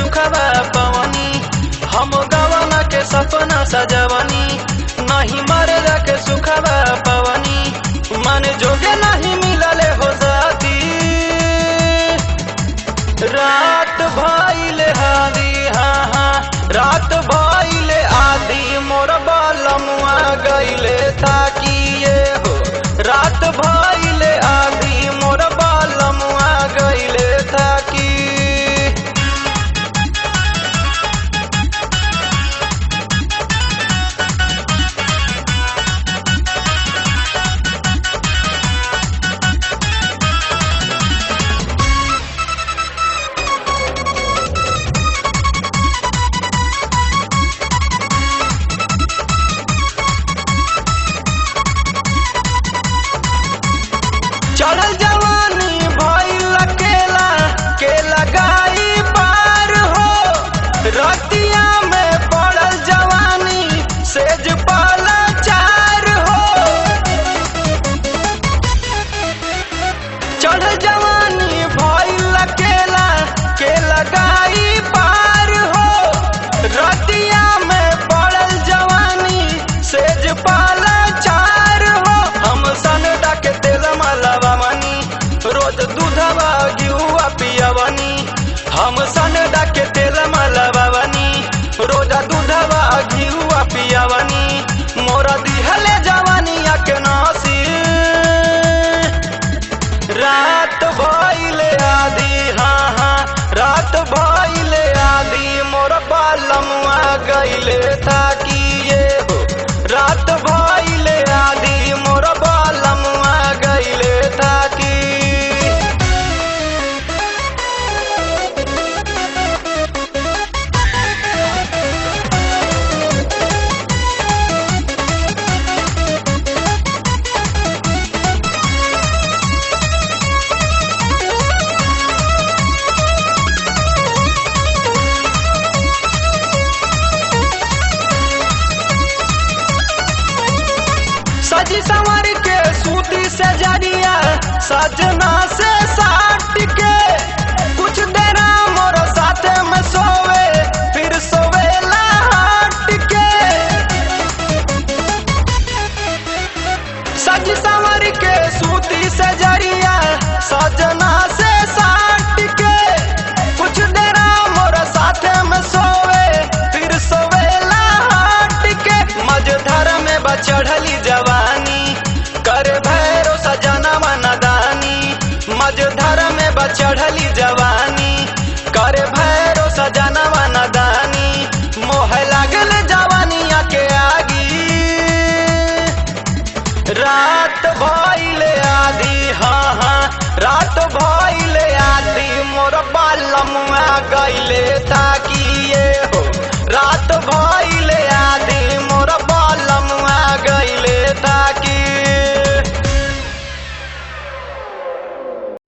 सुखवा पवनी, हम गवना के सपना सजवनी, नहीं मर्दा के सुखवा पवनी, मन जोगे नहीं मिलले हो जाती। रात भइले आधी, हाँ हाँ रात भइले आधी, मोर बालमुआ गइले ताकिए हो। रात भइले आधी, मोर बालमुआ गइले ताकी। चढ़ल जवानी भइल अकेला के लगाई पार हो, रतिया में पड़ल जवानी सेज पाला चार हो। चढ़ल जवानी भइल अकेला के लगाई पार हो, रतिया में पड़ल जवानी सेज पाला चार हो। हम सन डाके तेल मलवा मनी, रोज दूधवा घिउआ पियवनी, हम सन डाके तेल मलवावनी, रोज दूधवा घिउआ पियवनी, मोरा दिहले जवानिया के नासी। रात भइले आधी, हाँ हाँ रात भइले आधी, मोर बालमुआ गइले ताकिए हो। रात भइले आधी, मोर बालमुआ गइले ताकी। सजी संवर के सूती से जरिया सजना से साट के, कुछ देरा मोर साथे में सोवे फिर सोवेला हट के। सजी संवर के सूती से जरिया सजना से साट के, कुछ देरा मोर साथे में सोवे फिर सोवेला हट के। मझधर में बचढ़ली जवानी करे भैरो सजनवा नदानी, मझधर में बचढ़ली जवानी करे भैरो सजनवा नदानी, मोह लागल जवानिया के आगी। रात भइले आधी, हाँ हाँ रात भइले आधी, मोर बालमुआ गइले ता